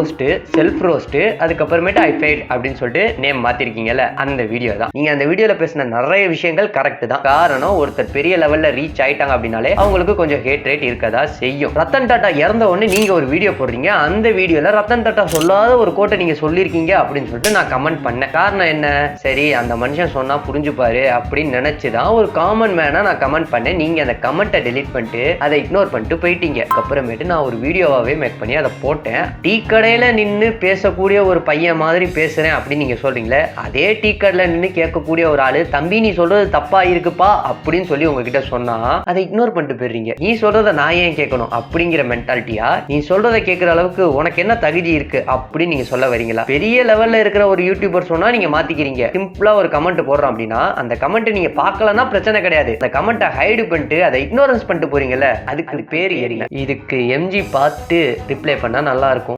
Roast, self roast, அதுக்கப்புறமேட்டு ஐ fail அப்படின்னு சொல்லிட்டு நேம் மாத்திருக்கீங்கல்ல, அந்த வீடியோ தான். நீங்க அந்த வீடியோல பேசின நிறைய விஷயங்கள் கரெக்ட் தான். காரணம், ஒருத்தர் பெரிய லெவல்ல ரீச் ஆயிட்டாங்க அப்படின்னாலே அவங்களுக்கு கொஞ்சம் ஹேட் ரேட் இருக்கதா செய்யும். ரத்தன் டாடா இறந்த உடனே நீங்க ஒரு வீடியோ போடுறீங்க, அந்த வீடியோல ரத்தன் டாடா சொல்லாத ஒரு கோட்டை நீங்க சொல்லிருக்கீங்க அப்படின்னு சொல்லிட்டு நான் கமெண்ட் பண்ணேன். காரணம் என்ன? சரி, அந்த மனுஷன் சொன்னா புரிஞ்சுப்பாரு அப்படின்னு நினைச்சுதான் ஒரு காமன் மேனா நான் கமெண்ட் பண்ணேன். நீங்க அந்த கமெண்ட்டை டெலீட் பண்ணிட்டு அதை இக்னோர் பண்ணிட்டு போயிட்டீங்க. அப்புறமேட்டு நான் ஒரு வீடியோவாவே மேக் பண்ணி அதை போட்டேன். டீ கடையில நின்று பேசக்கூடிய ஒரு பையன் மாதிரி பேசுறேன் அப்படின்னு நீங்க சொல்றீங்களே, அதே டீ கடையில நின்று கேட்கக்கூடிய ஒரு ஆளு தம்பி நீ சொல்றது தப்பா இருக்குப்பா அப்படின்னு சொல்லி உங்ககிட்ட சொன்னா அதை இக்னோர் பண்ணிட்டு போயிடுறீங்க. நீ சொல்றத நான் ஏன் கேட்கணும் அப்படிங்கிற மென்டாலிட்டியா, நீ சொல்றதை கேட்கிற அளவுக்கு உனக்கு என்ன தகுதி இருக்கு அப்படின்னு நீங்க சொல்ல வரீங்களா? பெரிய லெவல்ல இருக்கிற ஒரு யூடியூபர் சொன்னா நீங்க மாத்திக்கிறீங்க. சிம்பிளா ஒரு கமெண்ட் போடுறோம் அப்படின்னா அந்த கமெண்ட் நீங்க பார்க்கலன்னா பிரச்சனை கிடையாது. அந்த கமெண்ட்டை ஹைடு பண்ணிட்டு அதை இக்னோரன்ஸ் பண்ணிட்டு போறீங்கல்ல, அதுக்கு பேர் என்ன? இதுக்கு எம்ஜி பார்த்து ரிப்ளை பண்ணா நல்லா இருக்கும்.